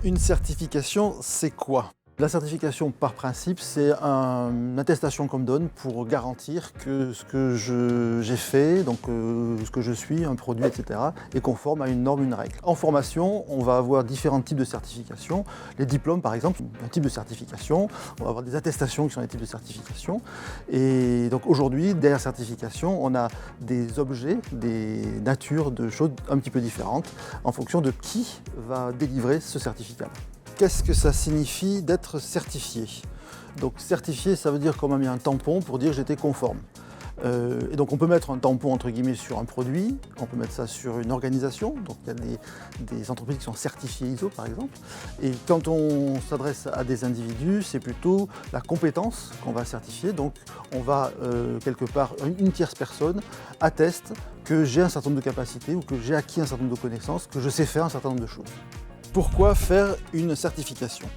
Une certification, c'est quoi? La certification, par principe, c'est une attestation qu'on me donne pour garantir que ce que j'ai fait, donc ce que je suis, un produit, etc., est conforme à une norme, une règle. En formation, on va avoir différents types de certifications. Les diplômes, par exemple, un type de certification. On va avoir des attestations qui sont des types de certification. Et donc aujourd'hui, derrière certification, on a des objets, des natures de choses un petit peu différentes en fonction de qui va délivrer ce certificat. Qu'est-ce que ça signifie d'être certifié? Donc certifié, ça veut dire qu'on m'a mis un tampon pour dire que j'étais conforme. Et donc on peut mettre un tampon entre guillemets sur un produit, on peut mettre ça sur une organisation, donc il y a des entreprises qui sont certifiées ISO par exemple. Et quand on s'adresse à des individus, c'est plutôt la compétence qu'on va certifier. Donc on va quelque part, une tierce personne atteste que j'ai un certain nombre de capacités ou que j'ai acquis un certain nombre de connaissances, que je sais faire un certain nombre de choses. Pourquoi faire une certification?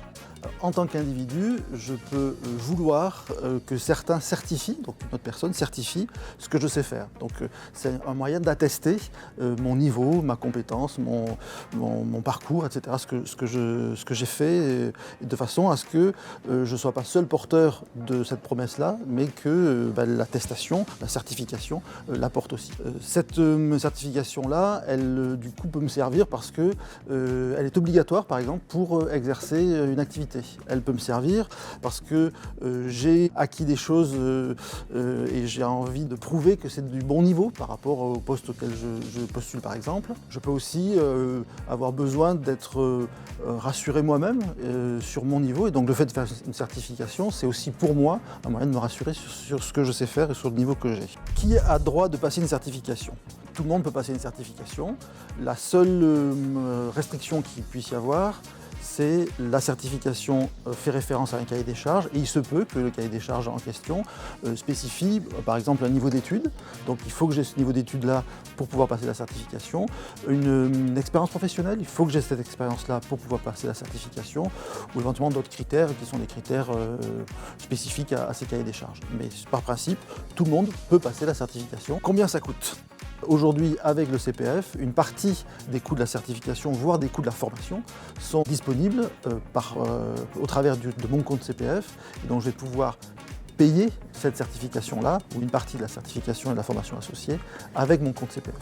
En tant qu'individu, je peux vouloir que certains certifient, donc une autre personne certifie ce que je sais faire. Donc c'est un moyen d'attester mon niveau, ma compétence, mon parcours, etc., ce que j'ai fait, de façon à ce que je ne sois pas seul porteur de cette promesse-là, mais que l'attestation, la certification l'apporte aussi. Cette certification-là, elle du coup peut me servir parce que elle est obligatoire, par exemple, pour exercer une activité. Elle peut me servir parce que j'ai acquis des choses et j'ai envie de prouver que c'est du bon niveau par rapport au poste auquel je postule par exemple. Je peux aussi avoir besoin d'être rassuré moi-même sur mon niveau, et donc le fait de faire une certification, c'est aussi pour moi un moyen de me rassurer sur ce que je sais faire et sur le niveau que j'ai. Qui a droit de passer une certification? Tout le monde peut passer une certification. La seule restriction qu'il puisse y avoir, c'est la certification fait référence à un cahier des charges, et il se peut que le cahier des charges en question spécifie par exemple un niveau d'études. Donc il faut que j'ai ce niveau d'études-là pour pouvoir passer la certification. Une expérience professionnelle, il faut que j'ai cette expérience-là pour pouvoir passer la certification, ou éventuellement d'autres critères qui sont des critères spécifiques à ces cahiers des charges. Mais par principe, tout le monde peut passer la certification. Combien ça coûte ? Aujourd'hui, avec le CPF, une partie des coûts de la certification, voire des coûts de la formation, sont disponibles au travers de mon compte CPF. Et donc je vais pouvoir payer cette certification-là, ou une partie de la certification et de la formation associée, avec mon compte CPF.